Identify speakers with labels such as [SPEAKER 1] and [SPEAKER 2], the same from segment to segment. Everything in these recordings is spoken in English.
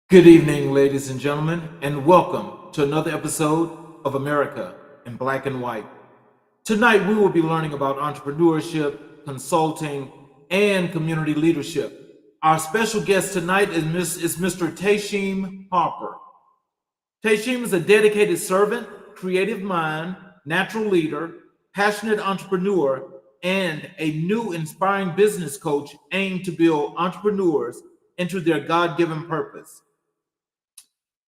[SPEAKER 1] Good evening, ladies and gentlemen, and welcome to another episode of America in Black and White. Tonight, we will be learning about entrepreneurship, consulting, and community leadership. Our special guest tonight is Mr. Tayshiem Harper. Tayshiem is a dedicated servant, creative mind, natural leader, passionate entrepreneur, and a new inspiring business coach aimed to build entrepreneurs into their God given purpose.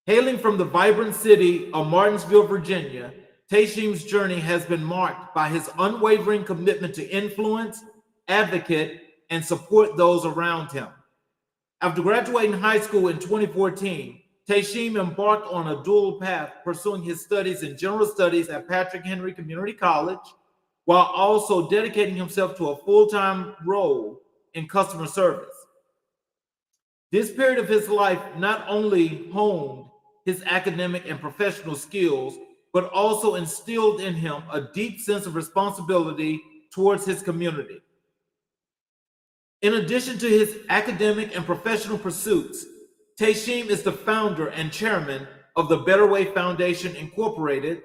[SPEAKER 1] Hailing from the vibrant city of Martinsville, Virginia, Tayshiem's journey has been marked by his unwavering commitment to influence, advocate, and support those around him. After graduating high school in 2014, Tayshiem embarked on a dual path, pursuing his studies in general studies at Patrick Henry Community College, while also dedicating himself to a full-time role in customer service. This period of his life not only honed his academic and professional skills, but also instilled in him a deep sense of responsibility towards his community. In addition to his academic and professional pursuits, Tayshiem is the founder and chairman of the Better Way Foundation Incorporated,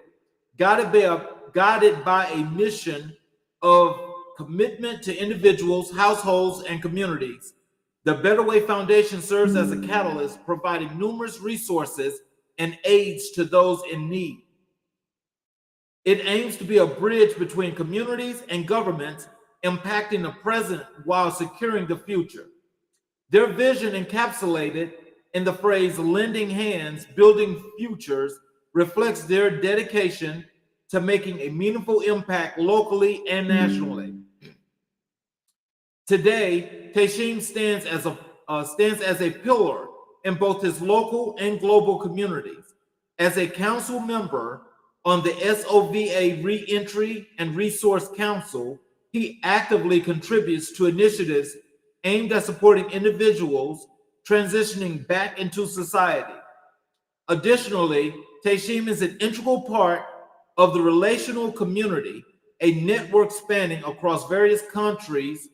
[SPEAKER 1] guided by a mission of commitment to individuals, households, and communities. The Better Way Foundation serves as a catalyst, providing numerous resources and aids to those in need. It aims to be a bridge between communities and governments, impacting the present while securing the future. Their vision, encapsulated in the phrase lending hands, building futures, reflects their dedication to making a meaningful impact locally and nationally. Today, Tayshiem stands as a pillar in both his local and global communities. As a council member on the SOVA Reentry and Resource Council, he actively contributes to initiatives aimed at supporting individuals transitioning back into society. Additionally, Tayshiem is an integral part of the Relational Community, a network spanning across various countries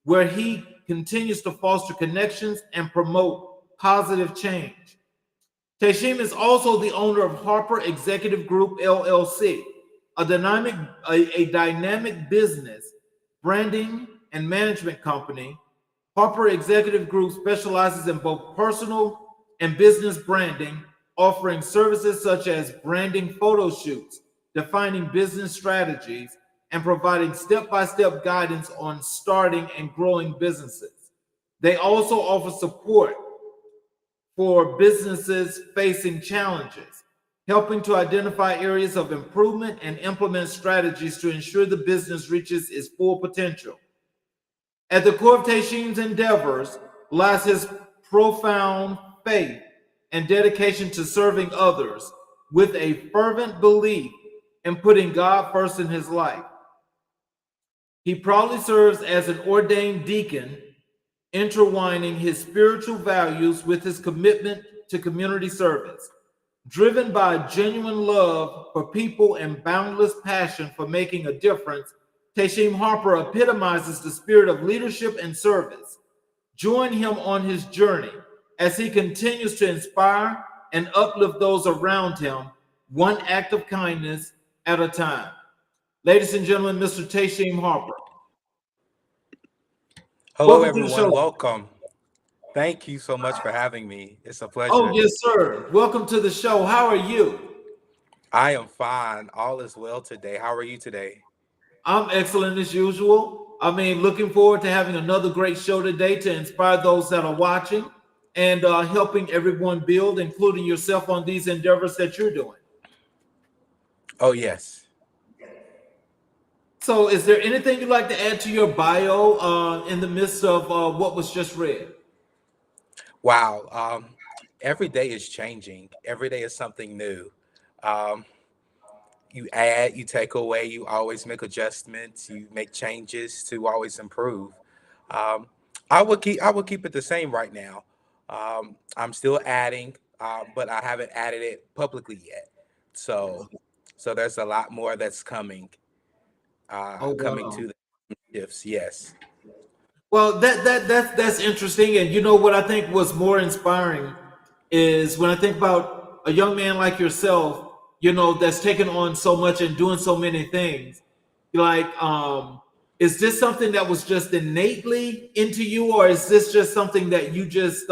[SPEAKER 1] where he continues to foster connections and promote positive change. Tayshiem is also the owner of Harper Executive Group LLC, a dynamic business, branding, and management company. Harper Executive Group specializes in both personal and business branding, offering services such as branding photo shoots, defining business strategies, and providing step-by-step guidance on starting and growing businesses. They also offer support for businesses facing challenges, helping to identify areas of improvement and implement strategies to ensure the business reaches its full potential. At the core of Tayshiem's endeavors lies his profound faith and dedication to serving others, with a fervent belief in putting God first in his life. He proudly serves as an ordained deacon, intertwining his spiritual values with his commitment to community service. Driven by a genuine love for people and boundless passion for making a difference, Tayshiem Harper epitomizes the spirit of leadership and service. Join him on his journey as he continues to inspire and uplift those around him, one act of kindness at a time. Ladies and gentlemen, Mr. Tayshiem Harper.
[SPEAKER 2] Hello,
[SPEAKER 1] Welcome to the show.
[SPEAKER 2] everyone. Welcome. Thank you so much for having me. It's a
[SPEAKER 1] Oh,
[SPEAKER 2] pleasure.
[SPEAKER 1] yes, sir. Welcome to the show. How are you?
[SPEAKER 2] I am fine. All is well today. How are you today?
[SPEAKER 1] I'm excellent as usual. I mean, looking forward to having another great show today to inspire those that are watching and helping everyone build, including yourself, on these endeavors that you're doing.
[SPEAKER 2] Oh, yes.
[SPEAKER 1] So, is there anything you'd like to add to your bio in the midst of what was just read?
[SPEAKER 2] Wow. Every day is changing. Every day is something new. Um, you add, you take away, you always make adjustments, you make changes to always improve. Um, I would keep it the same right now. I'm still adding, but I haven't added it publicly yet. So so there's a lot more that's
[SPEAKER 1] Oh,
[SPEAKER 2] coming
[SPEAKER 1] wow.
[SPEAKER 2] to the shifts. Yes.
[SPEAKER 1] Well, that's interesting, and you know what I think was more inspiring is when I think about a young man like yourself, that's taken on so much and doing so many things. Like, is this something that was just innately into you, or is this just something that you just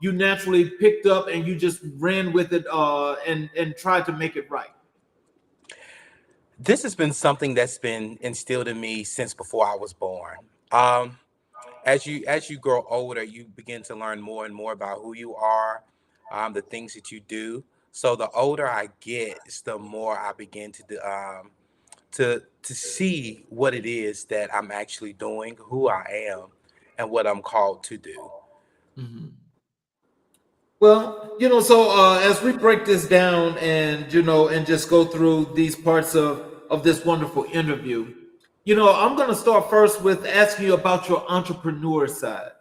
[SPEAKER 1] you naturally picked up and you just ran with it and tried to make it right?
[SPEAKER 2] This has been something that's been instilled in me since before I was born. Um, as you grow older, you begin to learn more and more about who you are, the things that you do. So the older I get, is the more I begin to to see what it is that I'm actually doing, who I am, and what I'm called to do.
[SPEAKER 1] Mhm. Well, so as we break this down and and just go through these parts of this wonderful interview, I'm going to start first with asking you about your entrepreneur side.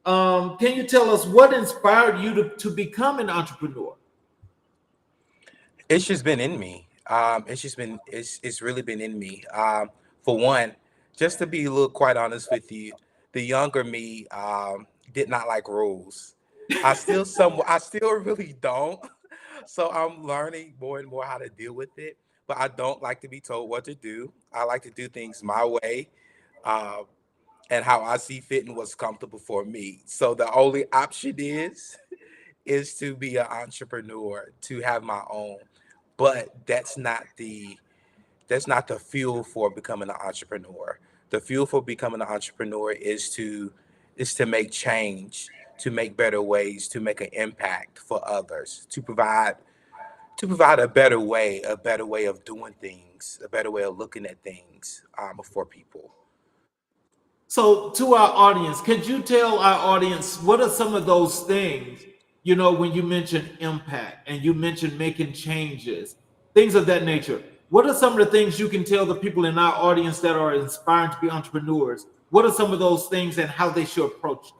[SPEAKER 1] Can you tell us what inspired you to become an entrepreneur?
[SPEAKER 2] It's just been in me. It's really been in me. For one, just to be a little quite honest with you, the younger me did not like rules. I still really don't. So I'm learning more and more how to deal with it. But I don't like to be told what to do. I like to do things my way, uh, and how I see fit and what's comfortable for me. So the only option is to be an entrepreneur, to have my own. But that's not the fuel for becoming an entrepreneur. The fuel for becoming an entrepreneur is to make change, to make better ways, to make an impact for others, to provide a better way of doing things, a better way of looking at things for people.
[SPEAKER 1] So, to our audience, could you tell our audience what are some of those things, when you mention impact and you mention making changes, things of that nature? What are some of the things you can tell the people in our audience that are inspiring to be entrepreneurs? What are some of those things and how they should approach them?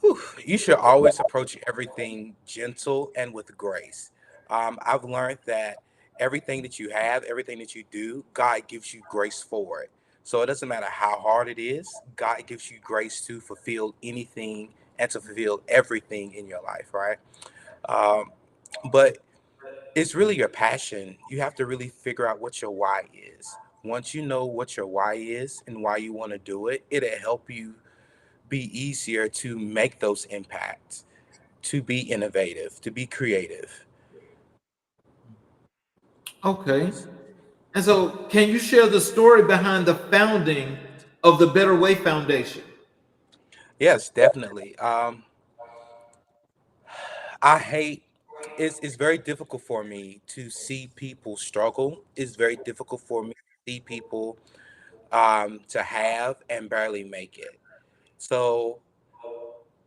[SPEAKER 2] Whew, you should always approach everything gentle and with grace. I've learned that everything that you have, everything that you do, God gives you grace for it. So it doesn't matter how hard it is, God gives you grace to fulfill anything and to fulfill everything in your life, right? Um, but it's really your passion. You have to really figure out what your why is. Once you know what your why is and why you want to do it, it'll help you be easier to make those impacts, to be innovative, to be creative.
[SPEAKER 1] Okay. And so, can you share the story behind the founding of the Better Way Foundation?
[SPEAKER 2] Yes, definitely. I hate it's very difficult for me to see people struggle. It's very difficult for me to see people to have and barely make it. So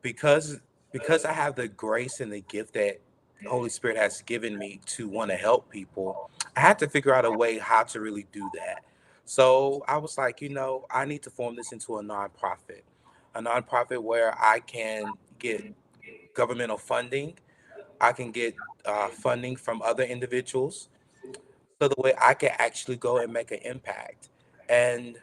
[SPEAKER 2] because because I have the grace and the gift that Holy Spirit has given me to want to help people, I had to figure out a way how to really do that. So I was like, I need to form this into a nonprofit where I can get governmental funding, I can get funding from other individuals, so the way I can actually go and make an impact. And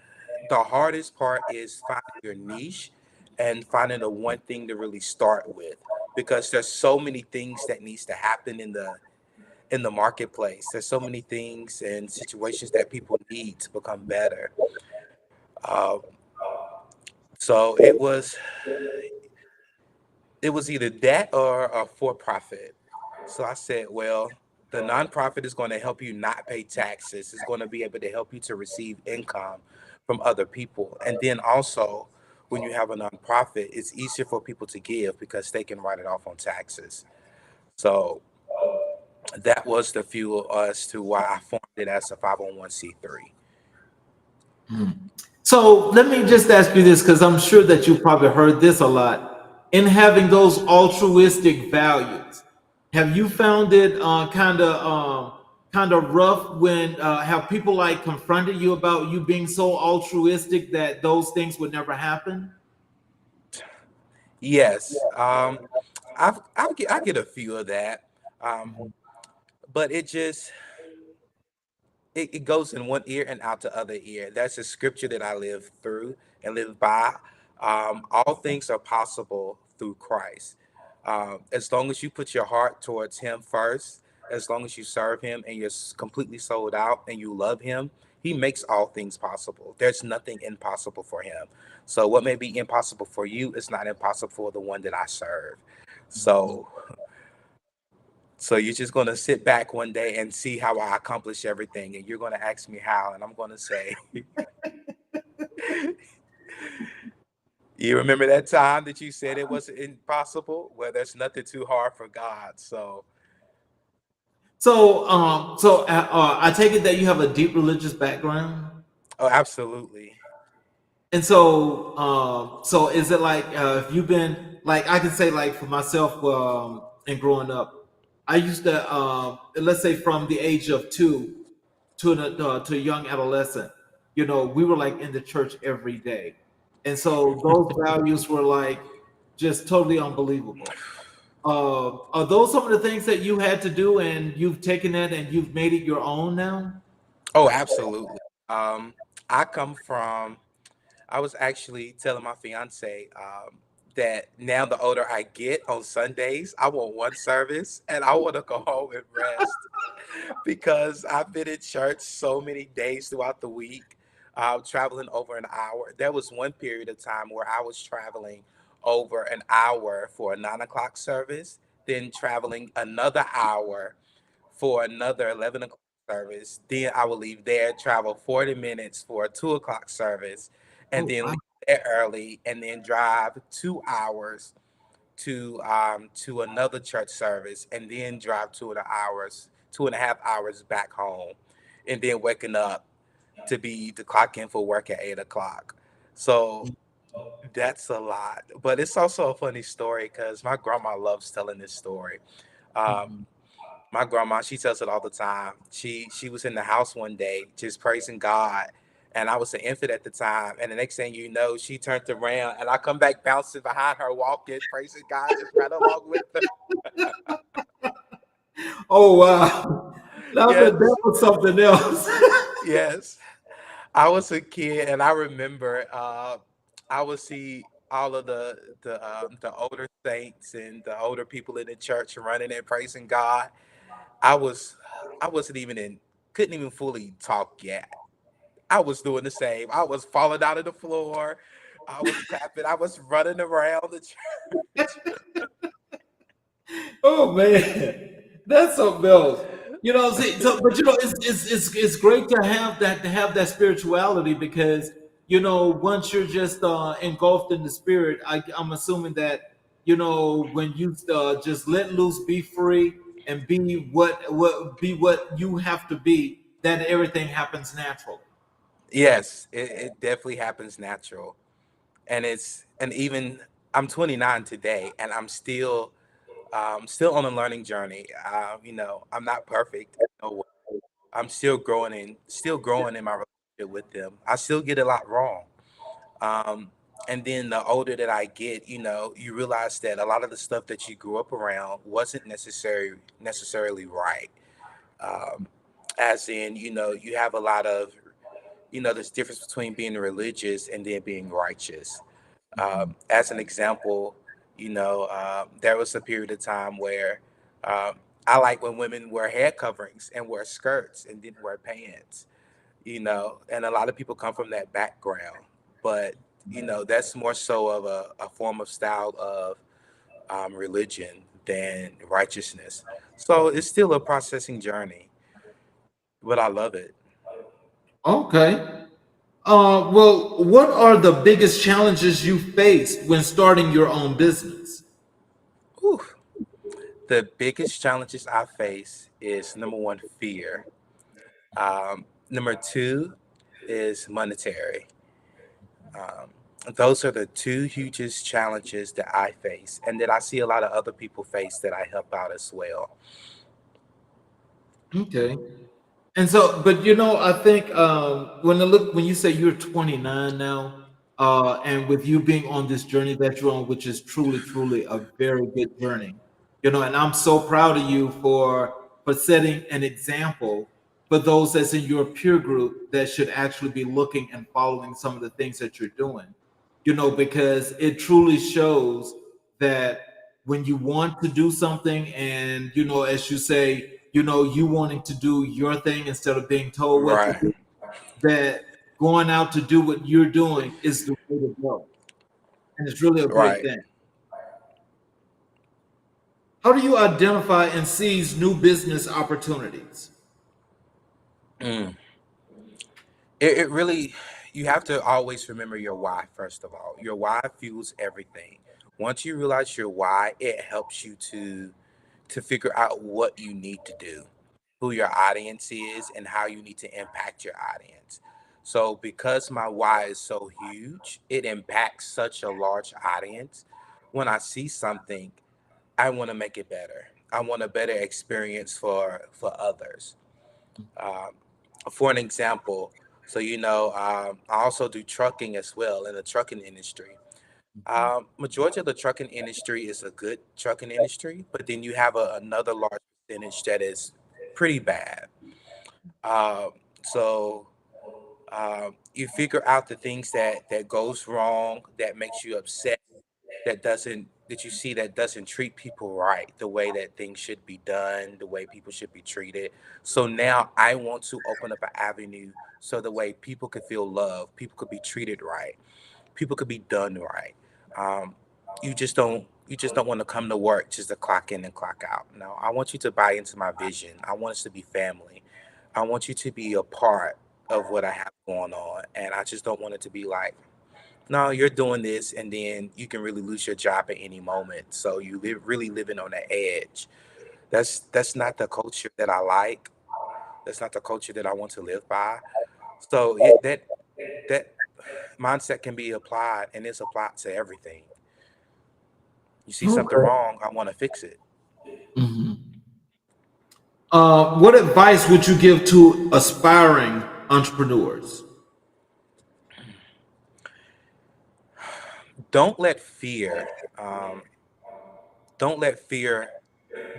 [SPEAKER 2] the hardest part is finding your niche and finding the one thing to really start with, because there's so many things that needs to happen in the marketplace. There's so many things and situations that people need to become better. Uh, so it was either that or a for profit. So I said, well, the nonprofit is going to help you not pay taxes. It's going to be able to help you to receive income from other people. And then also, when you have a nonprofit, it's easier for people to give because they can write it off on taxes. So that was the fuel as to why I formed it as a 501c3.
[SPEAKER 1] So let me just ask you this, because I'm sure that you probably heard this a lot. In having those altruistic values, have you found it kind of rough when have people like confronted you about you being so altruistic that those things would never happen?
[SPEAKER 2] Yes, I get a few of that, um, but it goes in one ear and out the other ear. That's a scripture that I live through and live by. All things are possible through Christ. As long as you put your heart towards Him first, as long as you serve Him and you're completely sold out and you love Him, He makes all things possible. There's nothing impossible for Him. So what may be impossible for you is not impossible for the one that I serve. So so you're just going to sit back one day and see how I accomplish everything, and you're going to ask me how, and I'm going to say, you remember that time that you said it was impossible? Well, there's nothing too hard for God. So,
[SPEAKER 1] I take it that you have a deep religious background.
[SPEAKER 2] oh, absolutely.
[SPEAKER 1] And so is it like if you've been like I can say like for myself and growing up, I used to let's say from the age of 2 to a young adolescent, we were like in the church every day, and so those values were like just totally unbelievable. Are those some of the things that you had to do, and you've taken it and you've made it your own now?
[SPEAKER 2] Oh, absolutely. Um, I come from, I was actually telling my fiance that now the older I get on Sundays, I want one service and I want to go home and rest because I've been in church so many days throughout the week, traveling over an hour. There was one period of time where I was traveling over an hour for a 9 o'clock service, then traveling another hour for another 11 o'clock service. Then I would leave there, travel 40 minutes for a 2 o'clock service, and
[SPEAKER 1] Oh,
[SPEAKER 2] then
[SPEAKER 1] wow.
[SPEAKER 2] leave there early, and then drive 2 hours to another church service, and then drive 2.5 hours, 2.5 hours back home, and then waking up to clock in for work at 8 o'clock. So that's a lot, but it's also a funny story because my grandma loves telling this story. Um,
[SPEAKER 1] Mhm.
[SPEAKER 2] my grandma, she tells it all the time. She was in the house one day just praising God, and I was an infant at the time. And the next thing you know, she turned around, and I come back bouncing behind her, walking, praising God, just right along with her.
[SPEAKER 1] Oh wow, that
[SPEAKER 2] Yes,
[SPEAKER 1] was something else.
[SPEAKER 2] yes. I was a kid, and I remember I would see all of the older saints and the older people in the church running and praising God. I was I wasn't even in couldn't even fully talk yet. I was doing the same. I was falling out of the floor. I was clapping. I was running around the church.
[SPEAKER 1] Oh man, that's something else. See, but it's great to have that spirituality because once you're just engulfed in the spirit, I'm assuming that when you just let loose, be free, and be what you have to be, that everything happens naturally.
[SPEAKER 2] Yes, it definitely happens natural. And even I'm 29 today, and I'm still on a learning journey. I'm not perfect. No, I'm still growing in my relationship with them. I still get a lot wrong. Um, and then the older that I get, you realize that a lot of the stuff that you grew up around wasn't necessarily right. Um, as in, you have a lot of, there's difference between being religious and then being righteous. As an example, there was a period of time where um, I like when women wear head coverings and wear skirts and didn't wear pants, and a lot of people come from that background. But, that's more so of a form of style of religion than righteousness. So it's still a processing journey, but I love it.
[SPEAKER 1] Okay. Well, what are the biggest challenges you faced when starting your own business?
[SPEAKER 2] Whew. The biggest challenges I face is number one, fear. Number two is monetary. Um, those are the two hugest challenges that I face, and that I see a lot of other people face that I help out as well.
[SPEAKER 1] Okay. And so, but I think when you say you're 29 now, and with you being on this journey that you're on, which is truly a very good journey, and I'm so proud of you for setting an example for those that's in your peer group that should actually be looking and following some of the things that you're doing, because it truly shows that when you want to do something, and as you say, you wanting to do your thing instead of being told what to
[SPEAKER 2] Right,
[SPEAKER 1] do, that going out to do what you're doing is the way to go. And it's really a great
[SPEAKER 2] right.
[SPEAKER 1] thing. How do you identify and seize new business opportunities?
[SPEAKER 2] Mm. It really, you have to always remember your why, first of all. Your why fuels everything. Once you realize your why, it helps you to figure out what you need to do, who your audience is, and how you need to impact your audience. So because my why is so huge, it impacts such a large audience. When I see something, I want to make it better. I want a better experience for others. Um, for an example, so I also do trucking as well in the trucking industry. Majority of the trucking industry is a good trucking industry, but then you have another large percentage that is pretty bad. Um, so you figure out the things that goes wrong, that makes you upset, that you see that doesn't treat people right, the way that things should be done, the way people should be treated. So now I want to open up an avenue so the way people could feel loved, people could be treated right, people could be done right. Um, you just don't want to come to work just to clock in and clock out. No, I want you to buy into my vision. I want us to be family. I want you to be a part of what I have going on, and I just don't want it to be like, no, you're doing this, and then you can really lose your job at any moment. So you really living on the edge. That's not the culture that I like. That's not the culture that I want to live by. So that mindset can be applied, and it's applied to everything. You see something
[SPEAKER 1] Okay.
[SPEAKER 2] wrong, I want to fix it.
[SPEAKER 1] Mhm. What advice would you give to aspiring entrepreneurs?
[SPEAKER 2] Don't let fear, um, don't let fear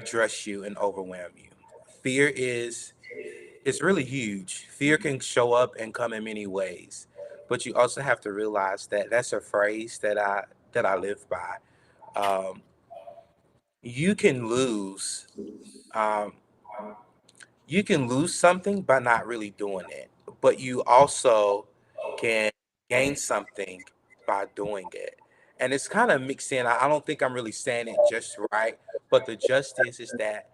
[SPEAKER 2] dress you and overwhelm you. Fear is It's really huge. Fear can show up and come in many ways, but you also have to realize that that's a phrase that I live by. Um, you can lose. Um, you can lose something by not really doing it, but you also can gain something by doing it. And it's kind of mixed in. I don't think I'm really saying it just right, but the justice is that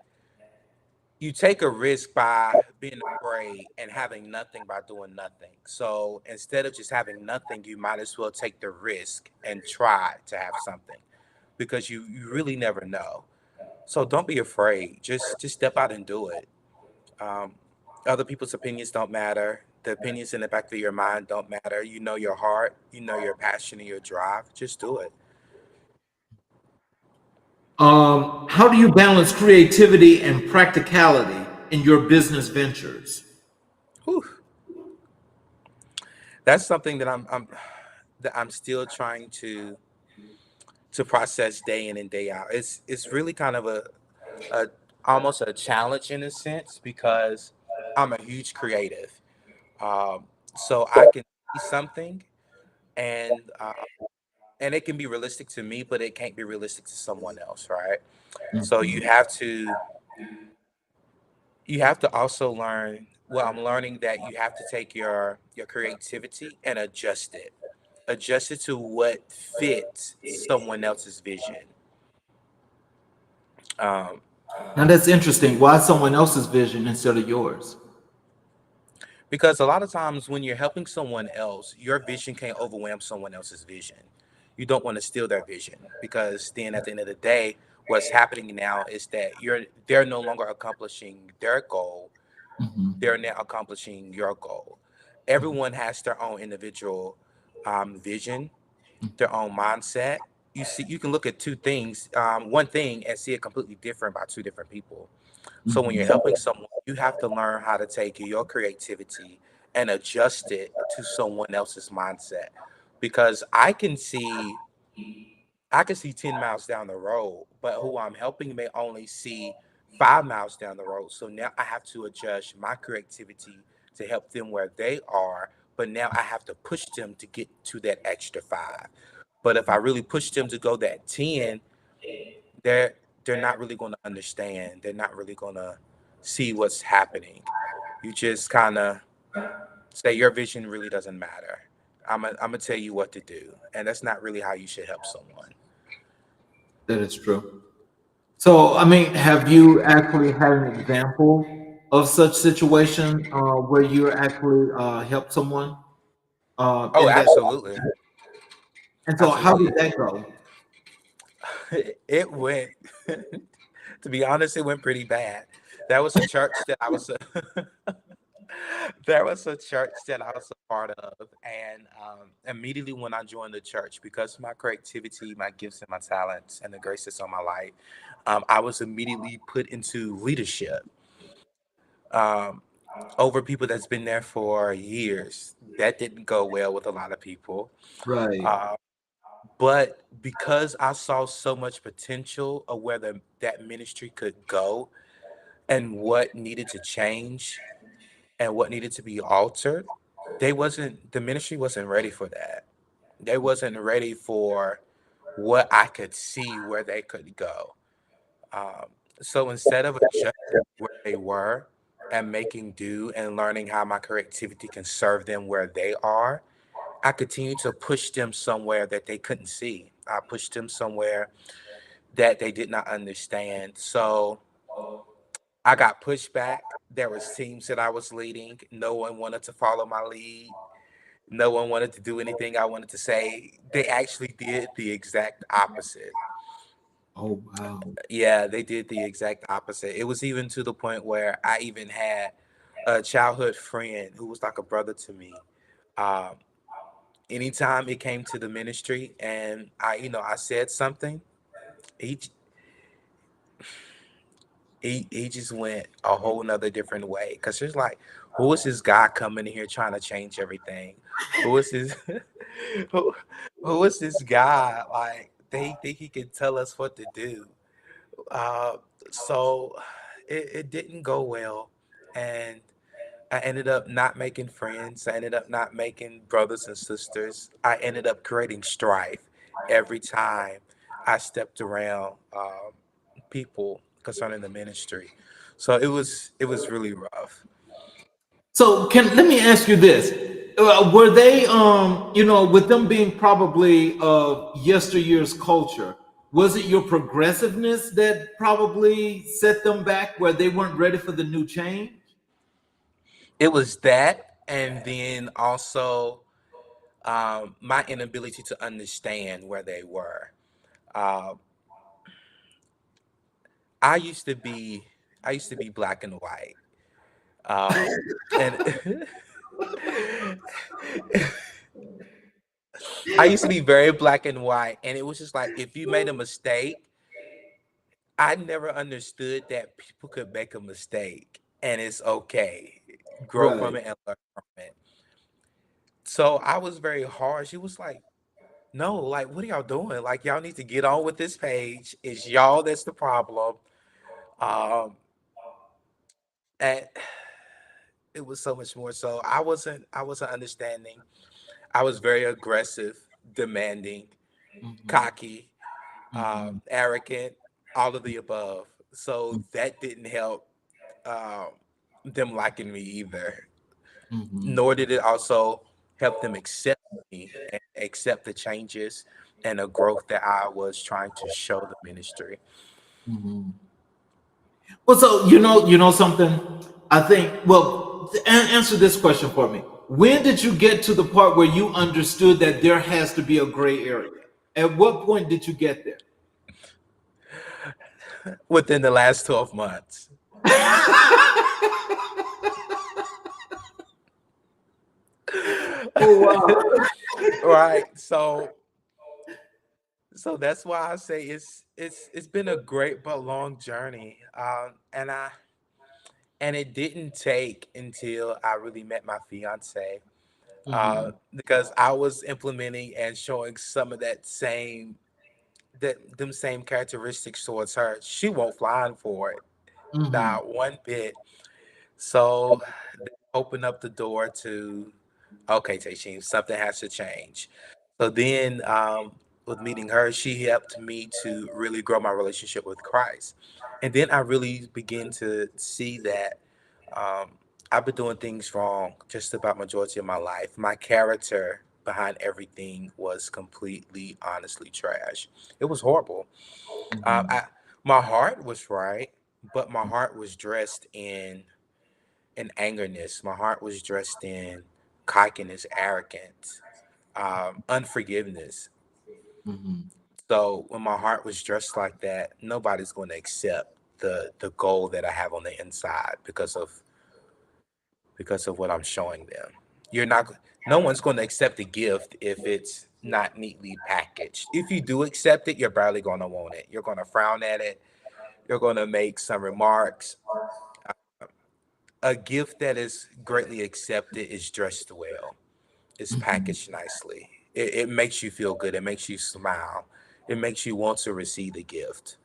[SPEAKER 2] you take a risk by being afraid and having nothing by doing nothing. So instead of just having nothing, you might as well take the risk and try to have something, because you really never know. So don't be afraid. Just step out and do it. Um, Other people's opinions don't matter. The opinions in the back of your mind don't matter. You know your heart, you know your passion and your drive. Just do it.
[SPEAKER 1] How do you balance creativity and practicality in your business ventures?
[SPEAKER 2] Whew. That's something that I'm still trying to process day in and day out. It's really kind of a almost a challenge in a sense, because I'm a huge creative. So I can see something, and and it can be realistic to me, but it can't be realistic to someone else, right? So you have to also learn. Well, I'm learning that you have to take your creativity and adjust it to what fits someone else's vision. Um,
[SPEAKER 1] Now that's interesting. Why someone else's vision instead of yours?
[SPEAKER 2] Because a lot of times when you're helping someone else, your vision can overwhelm someone else's vision. You don't want to steal their vision, because then at the end of the day, what's happening now is that they're no longer accomplishing their goal. They're now accomplishing your goal. Everyone has their own individual vision, their own mindset. You can look at two things, one thing, and see it completely different by two different people. So when you're helping someone, you have to learn how to take your creativity and adjust it to someone else's mindset. Because I can see 10 miles down the road, but who I'm helping may only see 5 miles down the road. So now I have to adjust my creativity to help them where they are, but now I have to push them to get to that extra 5. But if I really push them to go that 10, they're they're not really going to understand. They're not really going to see what's happening. You just kind of say your vision really doesn't matter. I'm gonna tell you what to do, and that's not really how you should help someone.
[SPEAKER 1] That is true. So, I mean, have you actually had an example of such situation where you actually helped someone
[SPEAKER 2] Oh,
[SPEAKER 1] in that?
[SPEAKER 2] absolutely,
[SPEAKER 1] And so, how did
[SPEAKER 2] absolutely.
[SPEAKER 1] that go?
[SPEAKER 2] It went, to be honest, it went pretty bad. That was a church that I was there was a church that I was a part of, and immediately when I joined the church, because of my creativity, my gifts, and my talents, and the grace that's on my life, I was immediately put into leadership um, over people that's been there for years. That didn't go well with a lot of people,
[SPEAKER 1] Right.
[SPEAKER 2] uh, but because I saw so much potential of where that ministry could go and what needed to change and what needed to be altered, the ministry wasn't ready for that. They wasn't ready for what I could see where they could go. Um, so instead of adjusting where they were and making do and learning how my creativity can serve them where they are, I continued to push them somewhere that they couldn't see. I pushed them somewhere that they did not understand. So I got pushed back. There was teams that I was leading. No one wanted to follow my lead. No one wanted to do anything I wanted to say. They actually did the exact opposite.
[SPEAKER 1] Oh, wow.
[SPEAKER 2] Yeah, they did the exact opposite. It was even to the point where I even had a childhood friend who was like a brother to me. Um, Anytime it came to the ministry and I said something, he he just went a whole nother different way. Because it's like, who is this guy coming in here trying to change everything? Who is this who, who is this guy? Like, they think he can tell us what to do. Uh, so it didn't go well. And I ended up not making friends. I ended up not making brothers and sisters. I ended up creating strife every time I stepped around people concerning the ministry. So it was really rough.
[SPEAKER 1] So, can let me ask you this: were they, with them being probably of yesteryear's culture, was it your progressiveness that probably set them back, where they weren't ready for the new change?
[SPEAKER 2] It was that, and then also my inability to understand where they were. Uh, I used to be I used to be black and white. Um, and I used to be very black and white, and it was just like if you made a mistake, I never understood that people could make a mistake and it's okay. Grow from
[SPEAKER 1] Right.
[SPEAKER 2] it and learn from it. So I was very harsh. It was like, no, like, what are y'all doing? Like, y'all need to get on with this page. It's y'all that's the problem. Um, and it was so much more. So I wasn't understanding. I was very aggressive, demanding,
[SPEAKER 1] Hmm.
[SPEAKER 2] cocky,
[SPEAKER 1] Hmm.
[SPEAKER 2] arrogant, all of the above. So that didn't help um, them liking me either.
[SPEAKER 1] Hmm.
[SPEAKER 2] Nor did it also help them accept me and accept the changes and the growth that I was trying to show the ministry.
[SPEAKER 1] Hmm. Well, so something. I think. Well, answer this question for me. When did you get to the part where you understood that there has to be a gray area? At what point did you get there?
[SPEAKER 2] Within the last 12 months.
[SPEAKER 1] Oh, wow.
[SPEAKER 2] Right. So that's why I say it's been a great but long journey. And it didn't take until I really met my fiance,
[SPEAKER 1] Hmm.
[SPEAKER 2] because I was implementing and showing some of them same characteristics towards her. She won't fly for it,
[SPEAKER 1] Hmm.
[SPEAKER 2] not one bit. So that opened up the door to, okay, Tayshiem, something has to change. So then with meeting her, she helped me to really grow my relationship with Christ. And then I really began to see that um, I've been doing things wrong just about majority of my life. My character behind everything was completely, honestly trash. It was horrible.
[SPEAKER 1] Mhm.
[SPEAKER 2] My heart was right, but my heart was dressed in angerness. My heart was dressed in cockiness, arrogance, unforgiveness.
[SPEAKER 1] Mhm.
[SPEAKER 2] So when my heart was dressed like that, nobody's going to accept the goal that I have on the inside because of what I'm showing them. You're not No one's going to accept a gift if it's not neatly packaged. If you do accept it, you're barely going to want it. You're going to frown at it. You're going to make some remarks. A gift that is greatly accepted is dressed well. It's
[SPEAKER 1] Mhm.
[SPEAKER 2] packaged nicely. It makes you feel good. It makes you smile. It makes you want to receive the gift.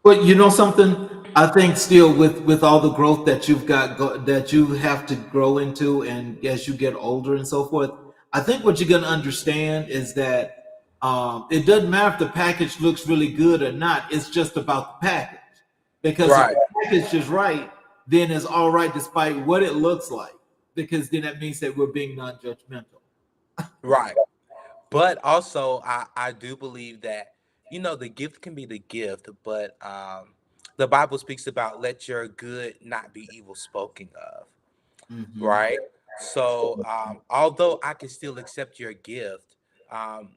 [SPEAKER 1] But you know something? I think still with all the growth that you've that you have to grow into, and as you get older and so forth, I think what you're gonna understand is that it doesn't matter if the package looks really good or not. It's just about the package, because if
[SPEAKER 2] Right,
[SPEAKER 1] the package is right, then it's all right despite what it looks like, because then that means that we're being non-judgmental.
[SPEAKER 2] right. But also, I do believe that, the gift can be the gift, but the Bible speaks about let your good not be evil spoken of,
[SPEAKER 1] Hmm.
[SPEAKER 2] right? So, although I can still accept your gift, um,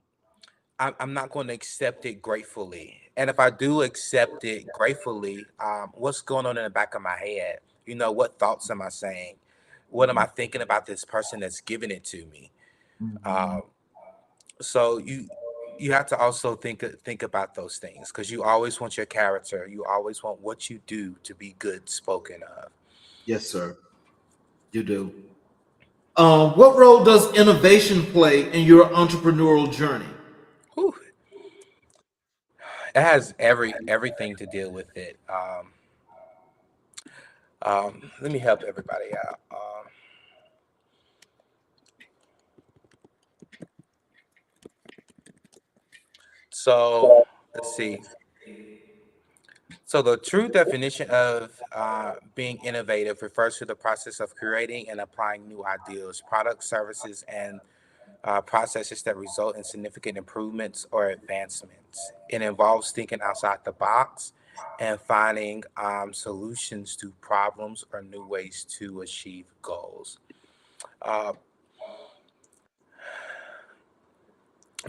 [SPEAKER 2] I'm not going to accept it gratefully. And if I do accept it gratefully, what's going on in the back of my head? What thoughts am I saying? What am I thinking about this person that's giving it to me?
[SPEAKER 1] Hmm.
[SPEAKER 2] Um, so you have to also think about those things because you always want your character. You always want what you do to be good spoken of.
[SPEAKER 1] Yes, sir. You do. What role does innovation play in your entrepreneurial journey?
[SPEAKER 2] Whew. It has everything to deal with it. Let me help everybody out. So let's see. So the true definition of being innovative refers to the process of creating and applying new ideas, products, services, and processes that result in significant improvements or advancements. It involves thinking outside the box and finding solutions to problems or new ways to achieve goals. Uh,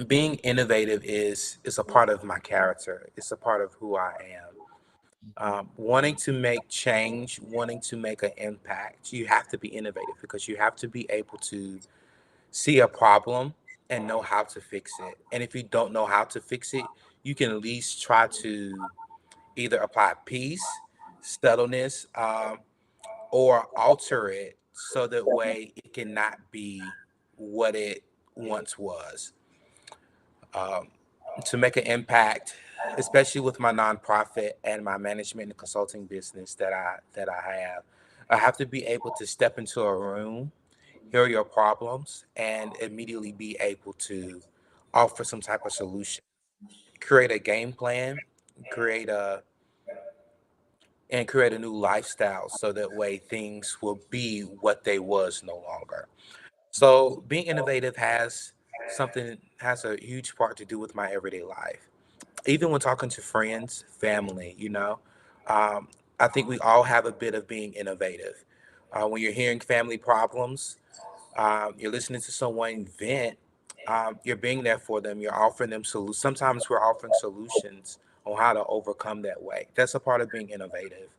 [SPEAKER 2] Being innovative is a part of my character. It's a part of who I am. Wanting to make change, wanting to make an impact, you have to be innovative because you have to be able to see a problem and know how to fix it. And if you don't know how to fix it, you can at least try to either apply peace, subtleness, or alter it so that way it cannot be what it once was. Um, to make an impact, especially with my nonprofit and my management and consulting business I have to be able to step into a room, hear your problems, and immediately be able to offer some type of solution, create a game plan, create a create a new lifestyle so that way things will be what they was no longer. So being innovative has a huge part to do with my everyday life. Even when talking to friends, family, um, I think we all have a bit of being innovative. When you're hearing family problems, you're listening to someone vent, you're being there for them, you're offering them solutions. Sometimes we're offering solutions on how to overcome that way. That's a part of being innovative.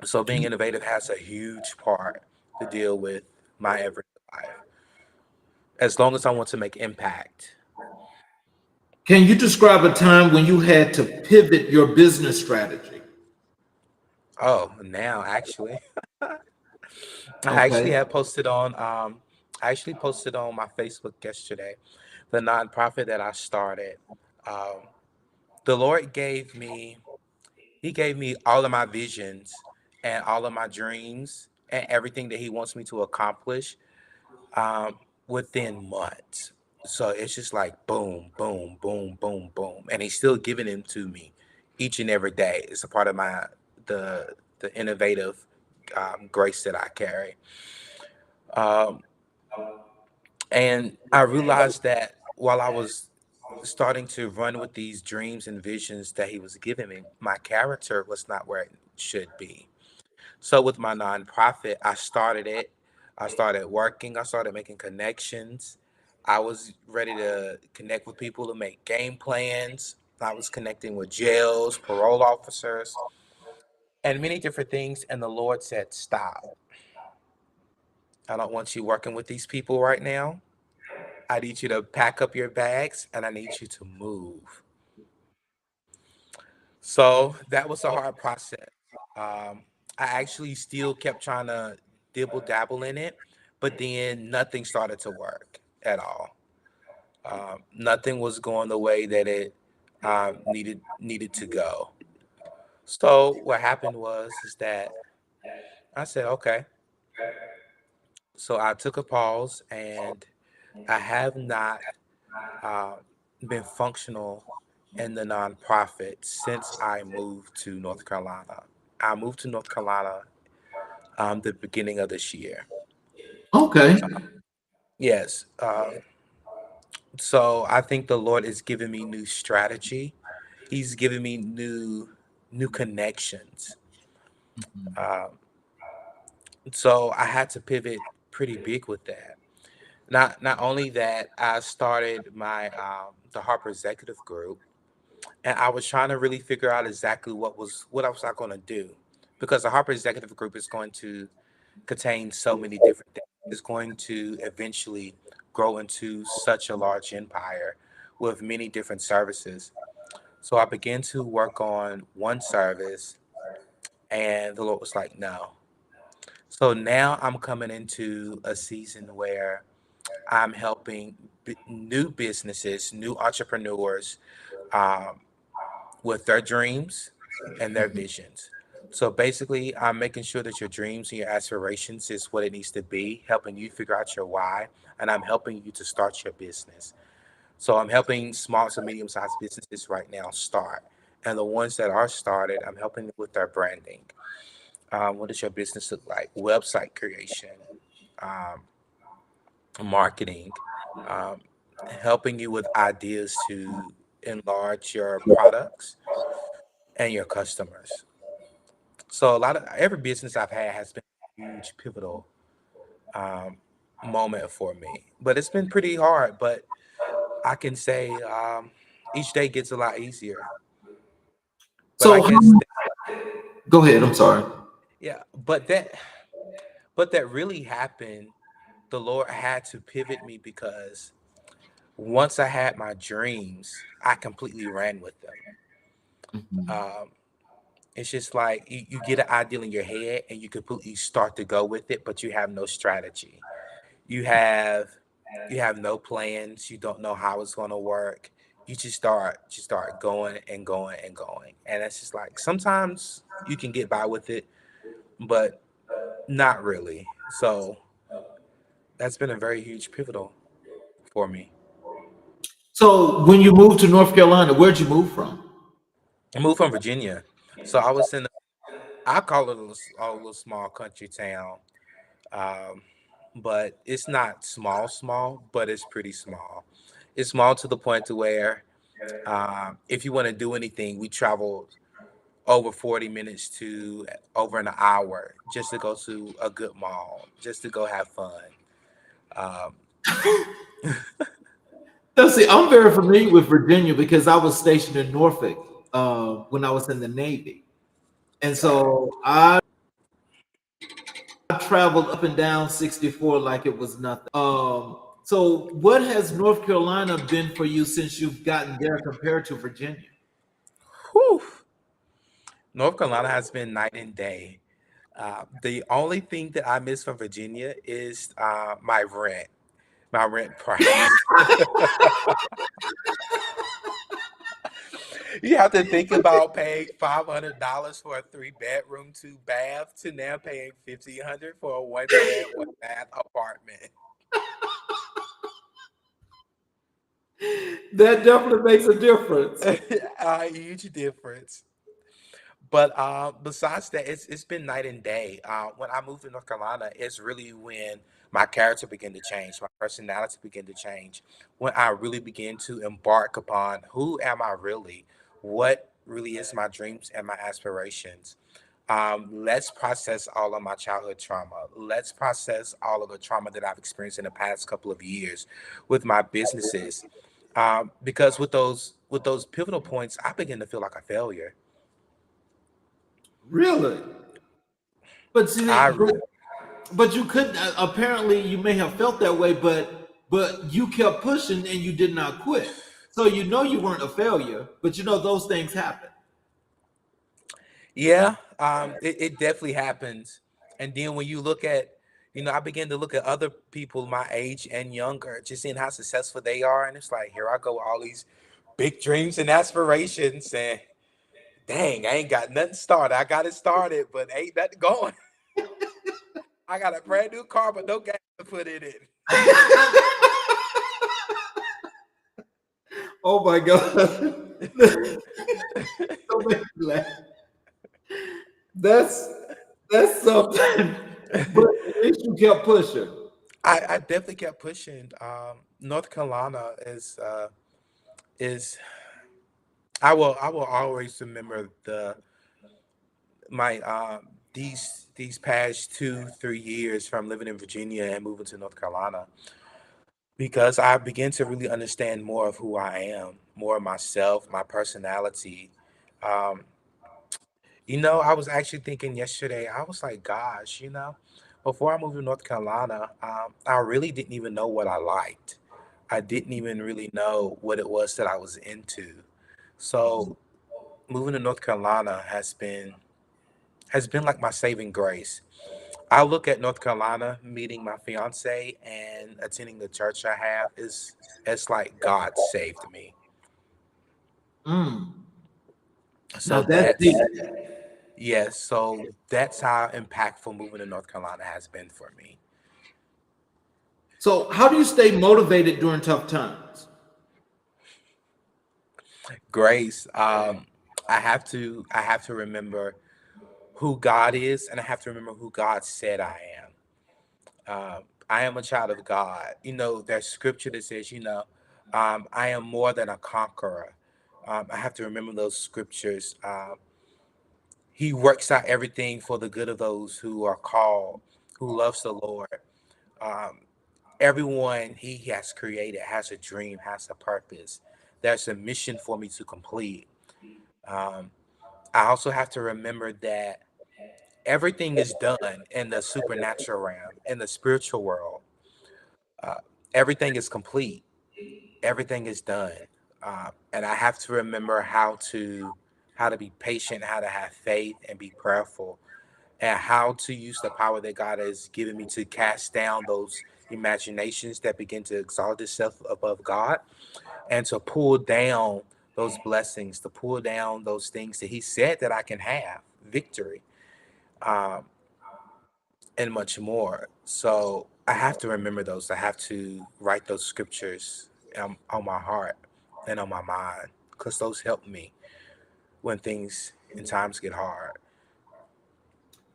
[SPEAKER 2] So being innovative has a huge part to deal with my everyday life. As long as I want to make impact.
[SPEAKER 1] Can you describe a time when you had to pivot your business strategy?
[SPEAKER 2] Oh, now actually, I actually
[SPEAKER 1] Okay.
[SPEAKER 2] had posted on I actually posted on my Facebook yesterday, the nonprofit that I started. Um, the Lord gave me He gave me all of my visions and all of my dreams and everything that He wants me to accomplish within months. So it's just like boom, boom, boom, boom, boom, and he's still giving them to me each and every day. It's a part of the innovative grace that I carry. Um, and I realized that while I was starting to run with these dreams and visions that he was giving me, my character was not where it should be. So with my nonprofit, I started it. I started working. I started making connections. I was ready to connect with people to make game plans. I was connecting with jails, parole officers, and many different things. And the Lord said, "Stop. I don't want you working with these people right now. I need you to pack up your bags and I need you to move." So that was a hard process. I actually still kept trying to dibble dabble in it, but then nothing started to work at all. Nothing was going the way that it needed to go. So what happened was is that I said, okay. So I took a pause, and I have not uh, been functional in the nonprofit since I moved to North Carolina. I moved to North Carolina the beginning of this year.
[SPEAKER 1] Okay.
[SPEAKER 2] Yes. So I think the Lord is giving me new strategy. He's giving me new connections. Um, so I had to pivot pretty big with that. Not only that, I started my the Harper Executive Group, and I was trying to really figure out exactly what I was not going to do, because the Harper Executive Group is going to contain so many different things. It's going to eventually grow into such a large empire with many different services. So I began to work on one service, and the Lord was like, no. So now I'm coming into a season where I'm helping new businesses, new entrepreneurs, um, with their dreams and their visions. So basically, I'm making sure that your dreams and your aspirations is what it needs to be, helping you figure out your why, and I'm helping you to start your business. So I'm helping small to medium sized businesses right now start. And the ones that are started, I'm helping them with their branding. What does your business look like? Website creation, um, marketing, um, helping you with ideas to enlarge your products and your customers. So a lot of every business I've had has been a huge pivotal um, moment for me, but it's been pretty hard. But I can say each day gets a lot easier. But I
[SPEAKER 1] So
[SPEAKER 2] guess that,
[SPEAKER 1] go ahead. I'm sorry.
[SPEAKER 2] yeah, but that really happened. The Lord had to pivot me because once I had my dreams, I completely ran with them.
[SPEAKER 1] Mhm.
[SPEAKER 2] Um, it's just like you get an ideal in your head and you completely start to go with it, but you have no strategy. You have you have no plans. You don't know how it's going to work. You just start going and going and going, and it's just like sometimes you can get by with it, but not really. So that's been a very huge pivotal for me.
[SPEAKER 1] So when you moved to North Carolina, where'd you move from?
[SPEAKER 2] I moved from Virginia, so I was in I call it a little small country town, um, but it's not small small, but it's pretty small. It's small to the point to where if you want to do anything, we travel over 40 minutes to over an hour just to go to a good mall, just to go have fun. Um,
[SPEAKER 1] Now, see, I'm very familiar with Virginia because I was stationed in Norfolk when I was in the Navy, and so I traveled up and down 64 like it was nothing. So what has North Carolina been for you since you've gotten there compared to Virginia?
[SPEAKER 2] whew, North Carolina has been night and day. The only thing that I miss from Virginia is my rent price. You have to think about paying $500 for a 3 bedroom, 2 bath to now paying 1,500 for a 1 bed, 1 bath apartment.
[SPEAKER 1] That definitely makes a difference.
[SPEAKER 2] A huge difference. But besides that, it's been night and day. When I moved to North Carolina, it's really when my character began to change, my personality began to change. When I really began to embark upon who am I really, what really is my dreams and my aspirations. Let's process all of my childhood trauma. Let's process all of the trauma that I've experienced in the past couple of years with my businesses. Because with those pivotal points, I begin to feel like a failure.
[SPEAKER 1] Really? But
[SPEAKER 2] I
[SPEAKER 1] see, but you could apparently you may have felt that way, but you kept pushing and you did not quit. So you know you weren't a failure, but you know those things happen.
[SPEAKER 2] Yeah, it definitely happens. And then when you look at, I begin to look at other people my age and younger, just seeing how successful they are, and it's like, here I go with all these big dreams and aspirations, and dang, I ain't got nothing started. I got it started, but ain't nothing going. I got a brand new car, but no gas to put in it.
[SPEAKER 1] Oh my god. Don't make me laugh. That's that's something. But at least you kept pushing.
[SPEAKER 2] I definitely kept pushing. North Carolina is I will always remember my these past 2 3 years from living in Virginia and moving to North Carolina, because I began to really understand more of who I am, more of myself, my personality. Um, I was actually thinking yesterday, I was like, gosh, before I moved to North Carolina, I really didn't even know what I liked. I didn't even really know what it was that I was into. So moving to North Carolina has been like my saving grace. I look at North Carolina, meeting my fiance and attending the church I have is it's like God saved me.
[SPEAKER 1] Mm. Now
[SPEAKER 2] So
[SPEAKER 1] that's deep.
[SPEAKER 2] that's how impactful moving to North Carolina has been for me.
[SPEAKER 1] So how do you stay motivated during tough times?
[SPEAKER 2] Grace, I have to remember who God is, and I have to remember who God said I am. I am a child of God. There's scripture that says, I am more than a conqueror. I have to remember those scriptures. He works out everything for the good of those who are called, who loves the Lord. Um, Everyone he has created has a dream, has a purpose. There's a mission for me to complete. Um, I also have to remember that everything is done in the supernatural realm, in the spiritual world. Uh, Everything is complete. Everything is done, and I have to remember how to be patient, how to have faith, and be prayerful, and how to use the power that God has given me to cast down those imaginations that begin to exalt itself above God, and to pull down those blessings, to pull down those things that He said that I can have victory. Um, and much more. So I have to remember those. I have to write those scriptures on my heart and on my mind, because those help me when things and times get hard.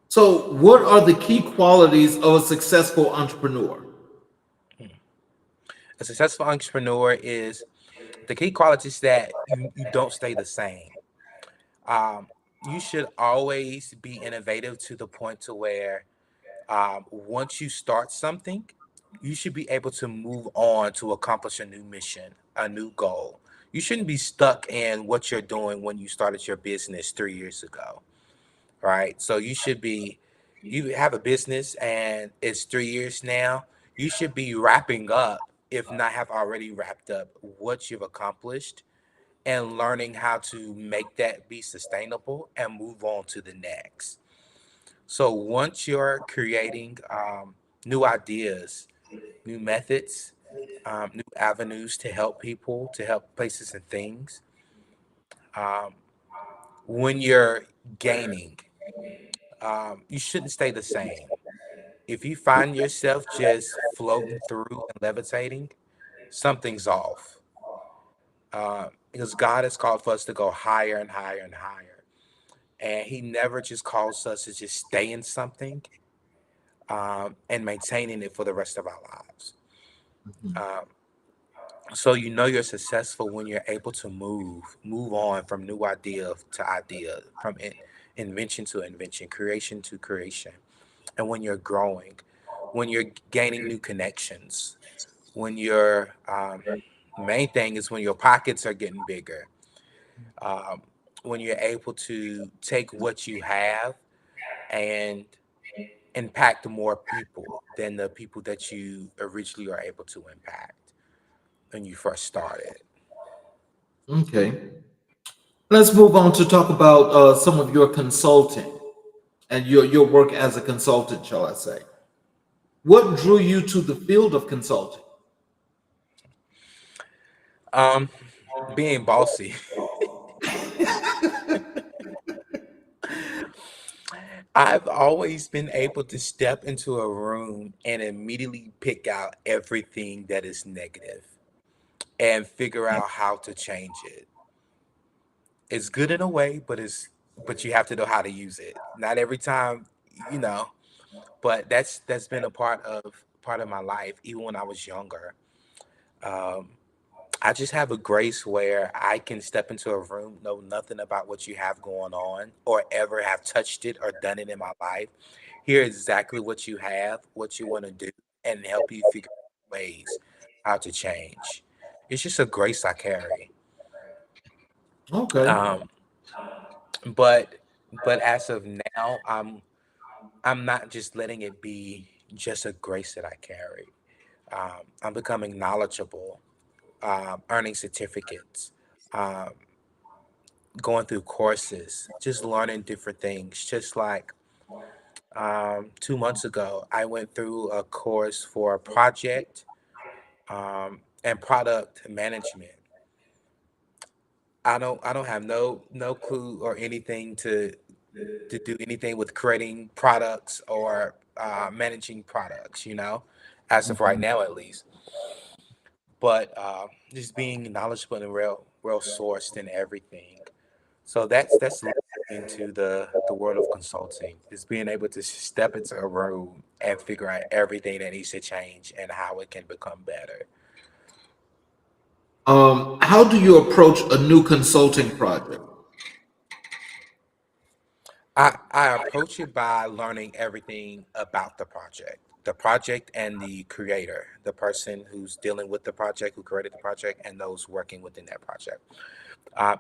[SPEAKER 1] So what are the key qualities of a successful entrepreneur?
[SPEAKER 2] A successful entrepreneur is the key qualities that you don't stay the same. Um, you should always be innovative to the point to where once you start something, you should be able to move on to accomplish a new mission, a new goal. You shouldn't be stuck in what you're doing when you started your business 3 years ago, right? So you have a business and it's 3 years now. You should be wrapping up, if not have already wrapped up, what you've accomplished, and learning how to make that be sustainable and move on to the next. So once you're creating new ideas, new methods, new avenues to help people, to help places and things, um, when you're gaining, you shouldn't stay the same. If you find yourself just floating through and levitating, something's off. because God has called for us to go higher and higher and higher. And He never just calls us to just stay in something and maintaining it for the rest of our lives.
[SPEAKER 1] Mhm.
[SPEAKER 2] Um, so you know you're successful when you're able to move on from new idea to idea, from invention to invention, creation to creation. And when you're growing, when you're gaining new connections, when your main thing is when your pockets are getting bigger, um, when you're able to take what you have and impact more people than the people that you originally are able to impact when you first started.
[SPEAKER 1] Okay. Let's move on to talk about some of your consulting and your work as a consultant, shall I say. What drew you to the field of consulting?
[SPEAKER 2] Um, Being bossy. I've always been able to step into a room and immediately pick out everything that is negative and figure out how to change it. It's good in a way, but you have to know how to use it. Not every time, you know, but that's been a part of my life, even when I was younger. Um, I just have a grace where I can step into a room, know nothing about what you have going on, or ever have touched it or done it in my life. Hear exactly what you have, what you want to do, and help you figure out ways how to change. It's just a grace I carry.
[SPEAKER 1] Okay.
[SPEAKER 2] Um, but but as of now, I'm not just letting it be just a grace that I carry. I'm becoming knowledgeable, earning certificates, um, going through courses, just learning different things. Just like 2 months ago, I went through a course for project and product management. I don't have no clue or anything to do anything with creating products or managing products. As of right
[SPEAKER 1] Mhm.
[SPEAKER 2] now, at least. But just being knowledgeable and well sourced in everything. So that's led into the world of consulting, is being able to step into a room and figure out everything that needs to change and how it can become better.
[SPEAKER 1] How do you approach a new consulting project?
[SPEAKER 2] I approach it by learning everything about the project and the creator, the person who's dealing with the project, who created the project, and those working within that project.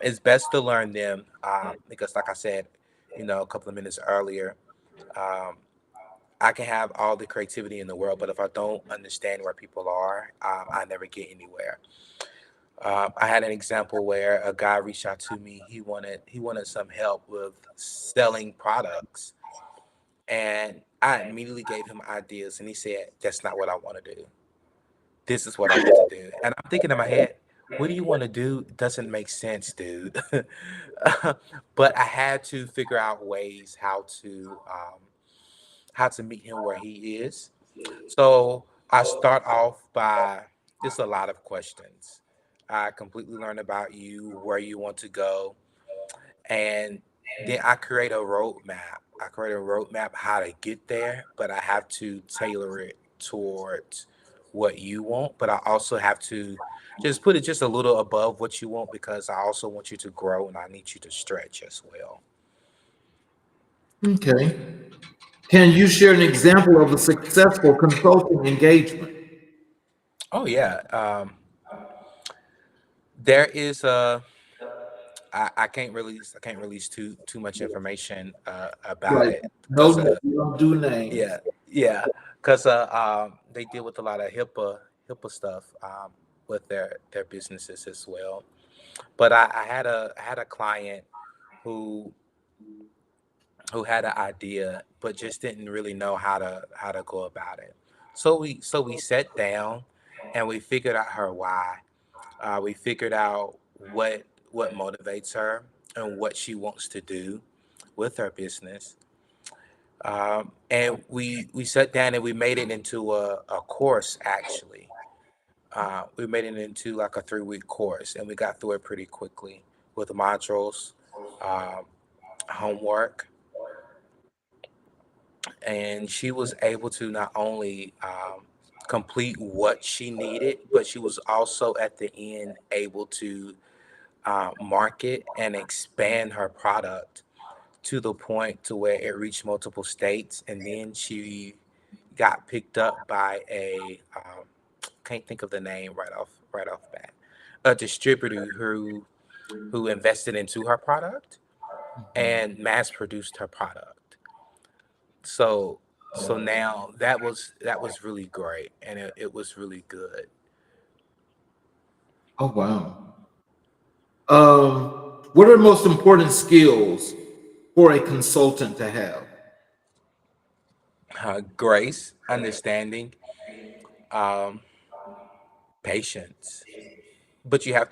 [SPEAKER 2] It's best to learn them because, like I said, a couple of minutes earlier, um, I can have all the creativity in the world, but if I don't understand where people are, I never get anywhere. I had an example where a guy reached out to me. He wanted some help with selling products, and I immediately gave him ideas, and he said, "That's not what I want to do. This is what I want to do." And I'm thinking in my head, "What do you want to do? It doesn't make sense, dude." But I had to figure out ways how to meet him where he is. So I start off by just a lot of questions. I completely learn about you, where you want to go, and then I create a roadmap. I create a roadmap how to get there, but I have to tailor it towards what you want. But I also have to just put it just a little above what you want, because I also want you to grow and I need you to stretch as well.
[SPEAKER 1] Okay. Can you share an example of a successful consulting engagement?
[SPEAKER 2] Oh yeah, there is a. I can't release too much information about
[SPEAKER 1] Right.
[SPEAKER 2] it
[SPEAKER 1] No,
[SPEAKER 2] because
[SPEAKER 1] you don't do
[SPEAKER 2] yeah,
[SPEAKER 1] names.
[SPEAKER 2] yeah, because they deal with a lot of HIPAA stuff with their businesses as well. But I had a client who who had an idea but just didn't really know how to go about it. So we sat down and we figured out her why. We figured out what motivates her and what she wants to do with her business. And we sat down and we made it into a course, actually. We made it into like a 3 week course, and we got through it pretty quickly with modules, um, homework, and she was able to not only complete what she needed, but she was also at the end able to market and expand her product to the point to where it reached multiple states, and then she got picked up by a can't think of the name right off bat, a distributor who invested into her product
[SPEAKER 1] Mhm.
[SPEAKER 2] and mass produced her product. So now that was really great, and it was really good.
[SPEAKER 1] Oh, wow. What are the most important skills for a consultant to have?
[SPEAKER 2] Grace, understanding, um, patience, but you can't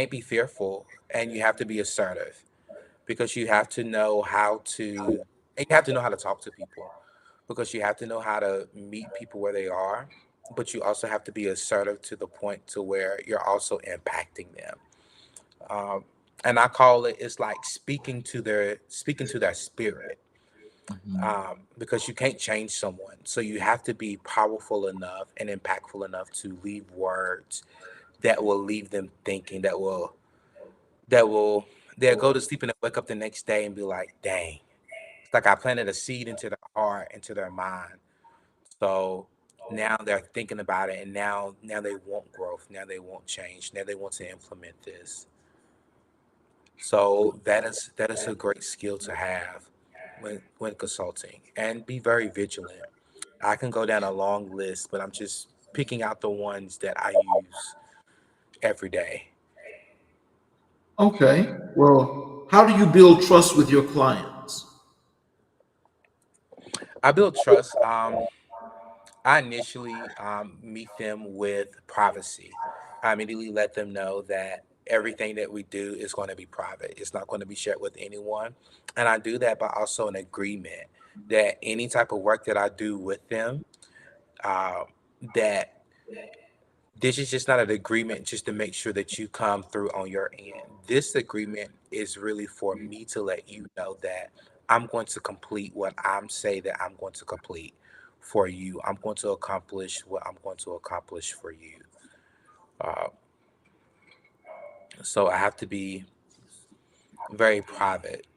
[SPEAKER 2] be fearful, and you have to be assertive, because you have to know how to and you have to know how to talk to people, because you have to know how to meet people where they are, but you also have to be assertive to the point to where you're also impacting them. um, and I call it's like speaking to their spirit,
[SPEAKER 1] Mhm.
[SPEAKER 2] because you can't change someone, so you have to be powerful enough and impactful enough to leave words that will leave them thinking, that will they'll go to sleep and wake up the next day and be like, dang, it's like I planted a seed into their heart, into their mind. So now they're thinking about it, and now they want growth, now they want change, now they want to implement this. So that is a great skill to have when consulting, and be very vigilant. I can go down a long list, but I'm just picking out the ones that I use every day.
[SPEAKER 1] Okay. Well, how do you build trust with your clients?
[SPEAKER 2] I build trust. I initially meet them with privacy. I immediately let them know that everything that we do is going to be private. It's not going to be shared with anyone. And I do that by also an agreement that any type of work that I do with them, uh, that this is just not an agreement just to make sure that you come through on your end. This agreement is really for me to let you know that I'm going to complete what I'm say that I'm going to complete for you. I'm going to accomplish what I'm going to accomplish for you. Uh, so I have to be very private,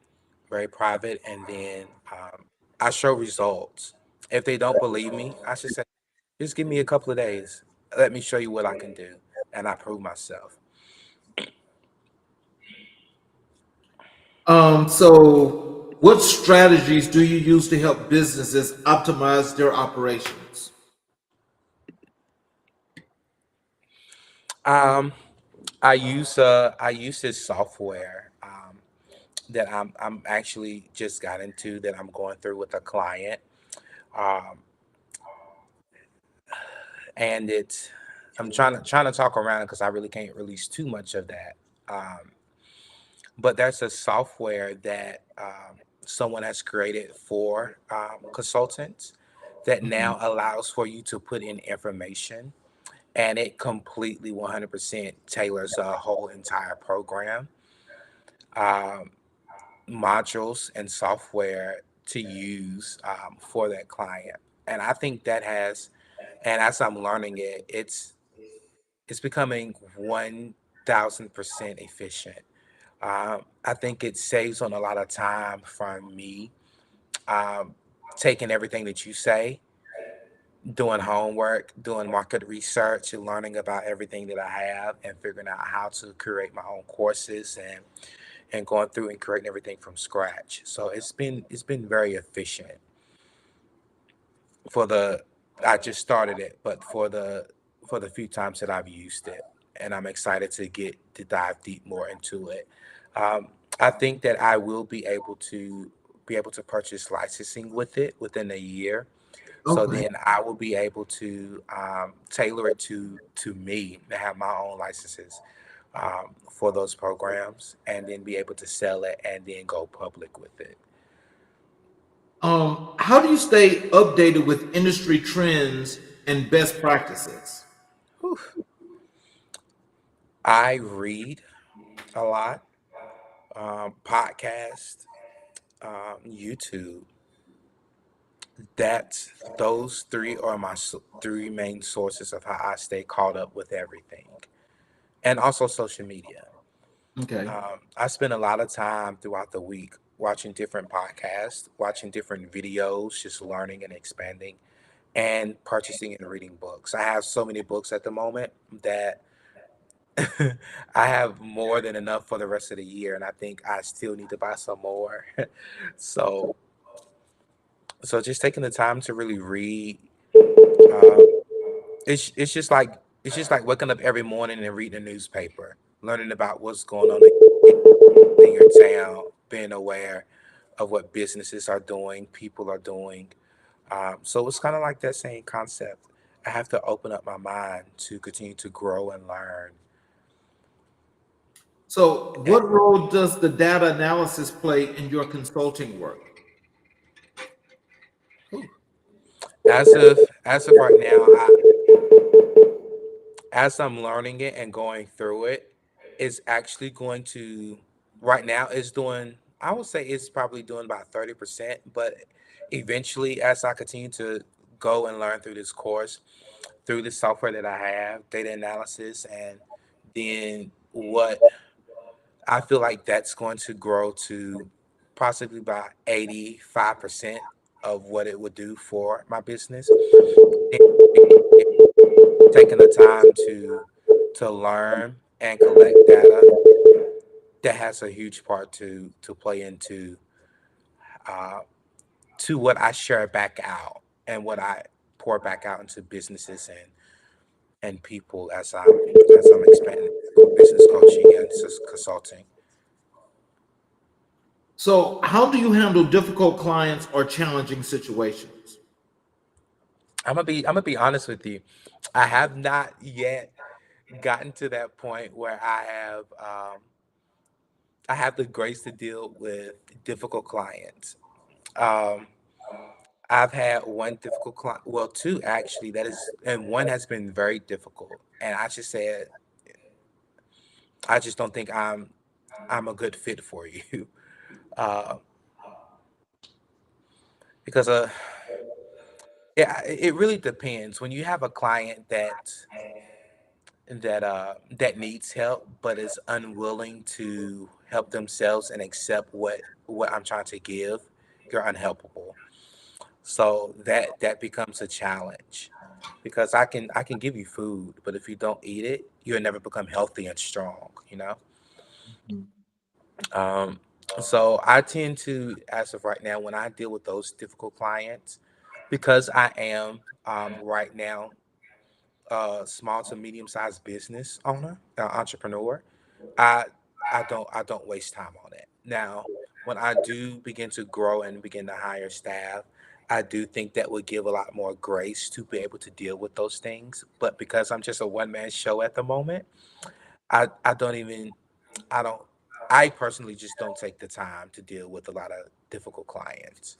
[SPEAKER 2] very private, and then I show results. If they don't believe me, I should say, just give me a couple of days. Let me show you what I can do, and I prove myself.
[SPEAKER 1] So what strategies do you use to help businesses optimize their operations?
[SPEAKER 2] Um, I use this software that I'm actually just got into, that I'm going through with a client, um, and it's I'm trying to talk around it because I really can't release too much of that. Um, but there's a software that someone has created for consultants that now
[SPEAKER 1] Mhm.
[SPEAKER 2] allows for you to put in information, and it completely 100% tailors a whole entire program. Um, Modules and software to use for that client. And I think that has, and as I'm learning it, it's becoming 1,000% efficient. I think it saves on a lot of time from me, um, taking everything that you say, doing homework, doing market research, and learning about everything that I have, and figuring out how to create my own courses, and going through and creating everything from scratch. So it's been very efficient for the I just started it, but for the few times that I've used it, and I'm excited to dive deep more into it. I think that I will be able to purchase licensing with it within a year. So
[SPEAKER 1] Okay.
[SPEAKER 2] then I will be able to tailor it to me, to have my own licenses for those programs, and then be able to sell it and then go public with it.
[SPEAKER 1] How do you stay updated with industry trends and best practices?
[SPEAKER 2] Whew. I read a lot, podcast, YouTube. That those three are my three main sources of how I stay caught up with everything, and also social media.
[SPEAKER 1] Okay.
[SPEAKER 2] I spend a lot of time throughout the week watching different podcasts, watching different videos, just learning and expanding, and purchasing and reading books. I have so many books at the moment that I have more than enough for the rest of the year, and I think I still need to buy some more. so, so just taking the time to really read. Uh, it's just like waking up every morning and reading the newspaper, learning about what's going on in your town, being aware of what businesses are doing, people are doing. So it's kind of like that same concept. I have to open up my mind to continue to grow and learn.
[SPEAKER 1] So,
[SPEAKER 2] And
[SPEAKER 1] what role does the data analysis play in your consulting work?
[SPEAKER 2] whew, as of right now, as I'm learning it and going through it, it's actually going to right now it's doing I would say it's probably doing about 30%, but eventually as I continue to go and learn through this course, through the software that I have, data analysis, and then what I feel like that's going to grow to possibly about 85% of what it would do for my business. Then taking the time to learn and collect data that has a huge part to play into uh, to what I share back out and what I pour back out into businesses and people as I'm expanding business coaching and consulting.
[SPEAKER 1] So, how do you handle difficult clients or challenging situations?
[SPEAKER 2] I'm gonna be honest with you. I have not yet gotten to that point where I have the grace to deal with difficult clients. Um, I've had one difficult client, well, two actually. That is, and one has been very difficult. And I just said, I just don't think I'm a good fit for you, uh, because yeah, it really depends. When you have a client that needs help but is unwilling to help themselves and accept what I'm trying to give, you're unhelpable. So that becomes a challenge because I can give you food, but if you don't eat it, you'll never become healthy and strong, you know? Um, so I tend to, as of right now, when I deal with those difficult clients, because I am right now a small to medium sized business owner, entrepreneur, I I don't waste time on it. Now, when I do begin to grow and begin to hire staff, I do think that would give a lot more grace to be able to deal with those things. But because I'm just a one man show at the moment, I don't even I don't I personally just don't take the time to deal with a lot of difficult clients.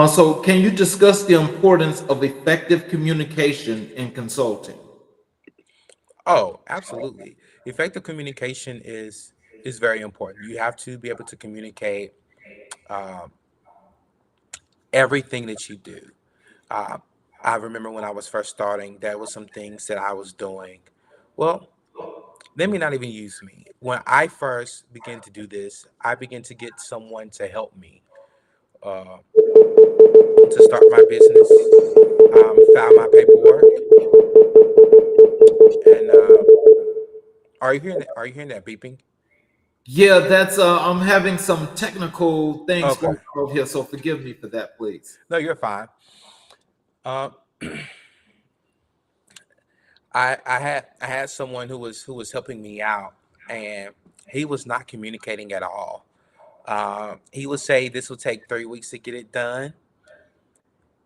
[SPEAKER 1] So, can you discuss the importance of effective communication in consulting?
[SPEAKER 2] Oh, absolutely. Effective communication is very important. You have to be able to communicate um, everything that you do. Uh, I remember when I was first starting, there was some things that I was doing. Well, let me not even use me. When I first began to do this, I began to get someone to help me uh, to start my business, file my paperwork, and are you hearing that beeping?
[SPEAKER 1] Yeah, that's I'm having some technical things going
[SPEAKER 2] Okay,
[SPEAKER 1] on over here, so forgive me for that, please.
[SPEAKER 2] no, you're fine. Uh, I had someone who was helping me out, and he was not communicating at all. He would say this will take 3 weeks to get it done.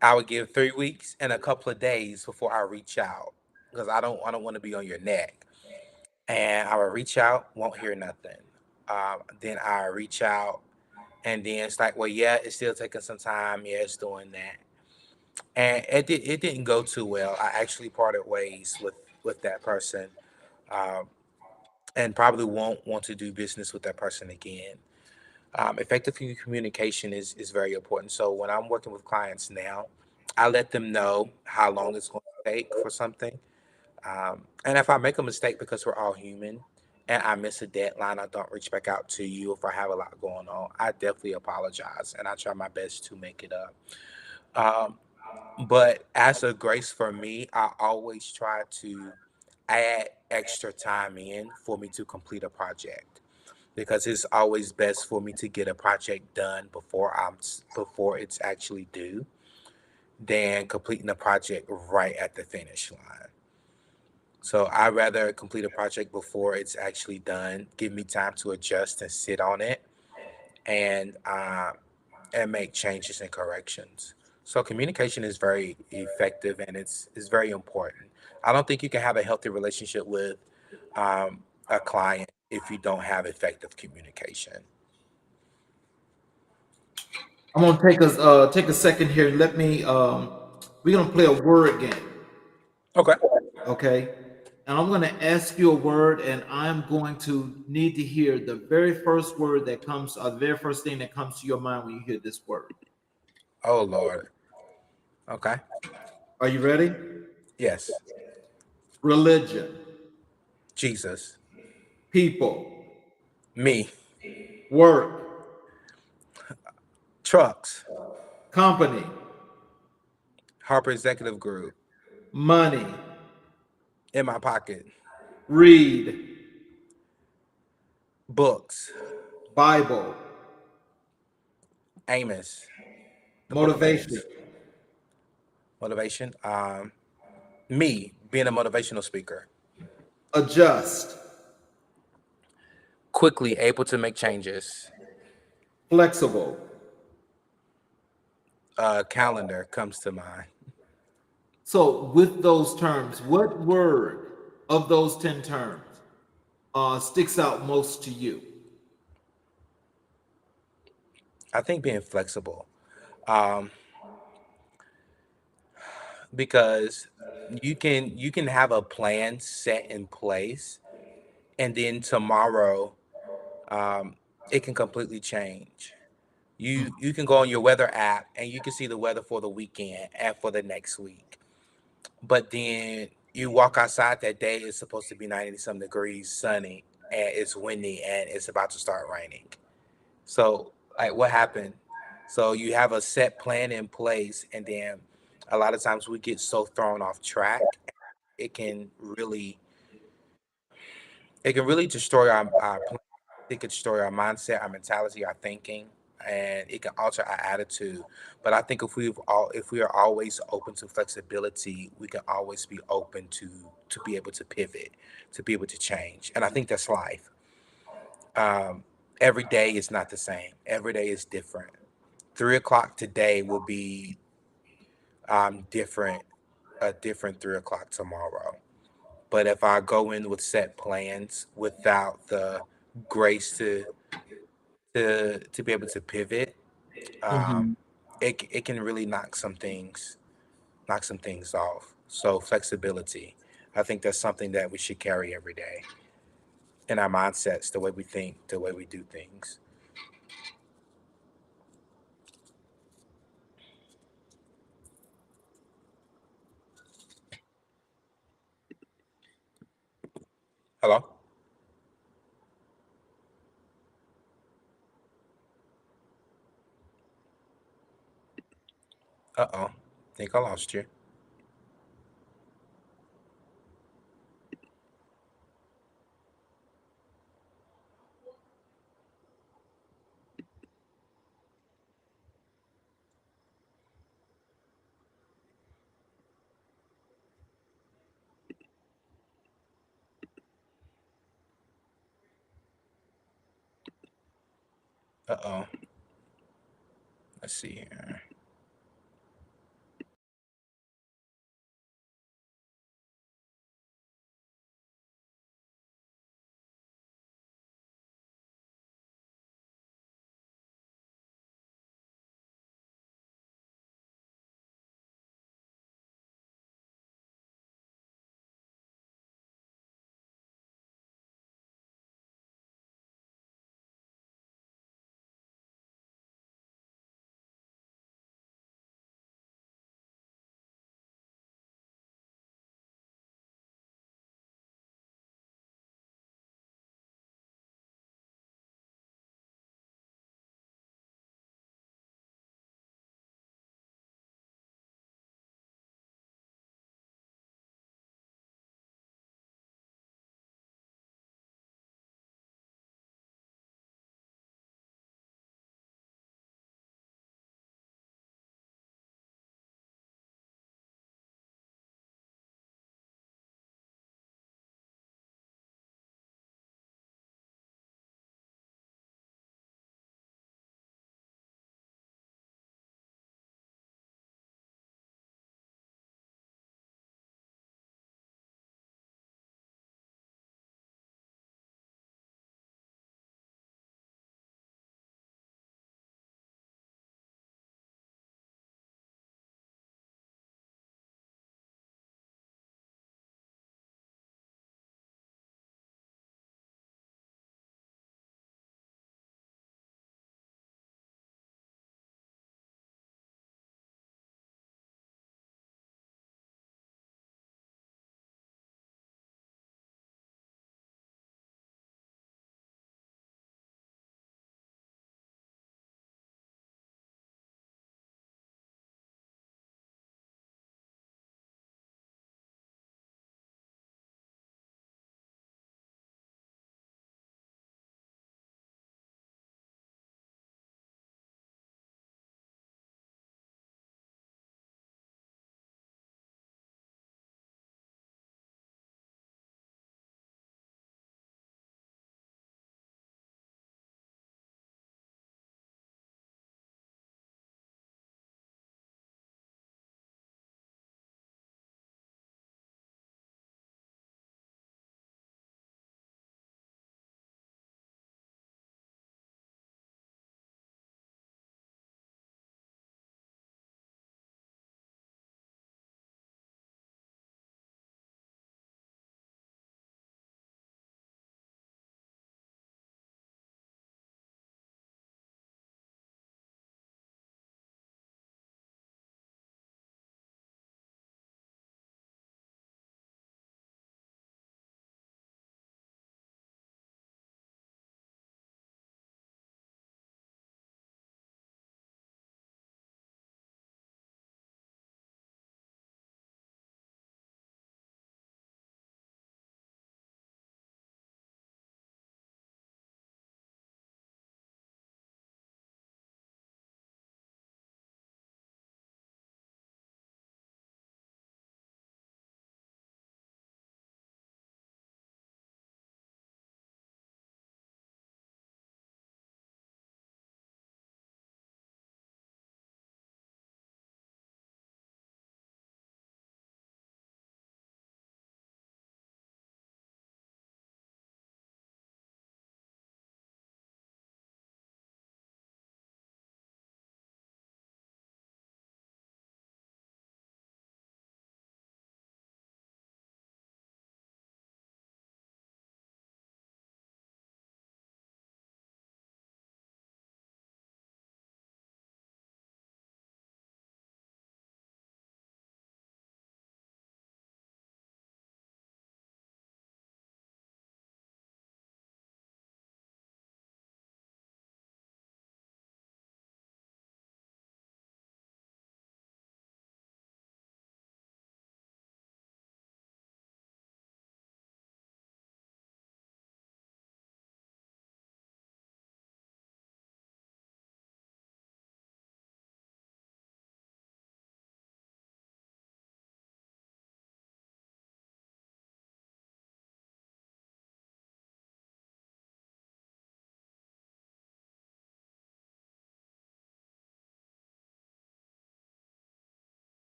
[SPEAKER 2] I would give 3 weeks and a couple of days before I reach out because I don't want to be on your neck. And I would reach out, won't hear nothing. Then I reach out, and then it's like, well, yeah, it's still taking some time. Yeah, it's doing that. and it didn't go too well. I actually parted ways with that person, um, and probably won't want to do business with that person again. Effective communication is very important. So when I'm working with clients now, I let them know how long it's going to take for something. And if I make a mistake, because we're all human, and I miss a deadline, I don't reach back out to you if I have a lot going on, I definitely apologize and I try my best to make it up. Um, but as a grace for me, I always try to add extra time in for me to complete a project, because it's always best for me to get a project done before it's actually due than completing a project right at the finish line. So I rather complete a project before it's actually done, give me time to adjust and sit on it, and make changes and corrections. So communication is very effective, and it's very important. I don't think you can have a healthy relationship with a client if you don't have effective communication.
[SPEAKER 1] I'm gonna take a second here. Let me we're gonna play a word game.
[SPEAKER 2] Okay.
[SPEAKER 1] Okay. And I'm gonna ask you a word, and I'm going to need to hear the very first word that comes, the very first thing that comes to your mind when you hear this word.
[SPEAKER 2] Oh Lord. Okay.
[SPEAKER 1] Are you ready?
[SPEAKER 2] Yes.
[SPEAKER 1] Religion,
[SPEAKER 2] Jesus.
[SPEAKER 1] people,
[SPEAKER 2] Me.
[SPEAKER 1] work,
[SPEAKER 2] Trucks.
[SPEAKER 1] company,
[SPEAKER 2] Harper Executive Group.
[SPEAKER 1] money,
[SPEAKER 2] In my pocket.
[SPEAKER 1] read,
[SPEAKER 2] Books.
[SPEAKER 1] Bible,
[SPEAKER 2] Amos. The book of
[SPEAKER 1] motivation,
[SPEAKER 2] Amos. Motivation. Me being a motivational speaker.
[SPEAKER 1] adjust,
[SPEAKER 2] Quickly able to make changes.
[SPEAKER 1] flexible.
[SPEAKER 2] Calendar comes to mind.
[SPEAKER 1] So, with those terms, what word of those 10 terms sticks out most to you?
[SPEAKER 2] I think being flexible. Um, because you can have a plan set in place, and then tomorrow um, it can completely change. You can go on your weather app and you can see the weather for the weekend and for the next week. But then you walk outside that day, it's supposed to be 90 some degrees, sunny, and it's windy and it's about to start raining. So, like, what happened? So you have a set plan in place, and then a lot of times we get so thrown off track, it can really it can really destroy our plan. It could destroy our mindset, our mentality, our thinking, and it can alter our attitude. But I think if we are always open to flexibility, we can always be open to be able to pivot, to be able to change. And I think that's life. Um, every day is not the same. Every day is different. 3 o'clock today will be different, a different 3 o'clock tomorrow. But if I go in with set plans without the grace to be able to pivot, um,
[SPEAKER 1] Mhm.
[SPEAKER 2] it can really knock some things off. So flexibility, I think that's something that we should carry every day in our mindsets, the way we think, the way we do things. Hello. Uh-oh. Think I lost you. Uh-oh. Let's see here.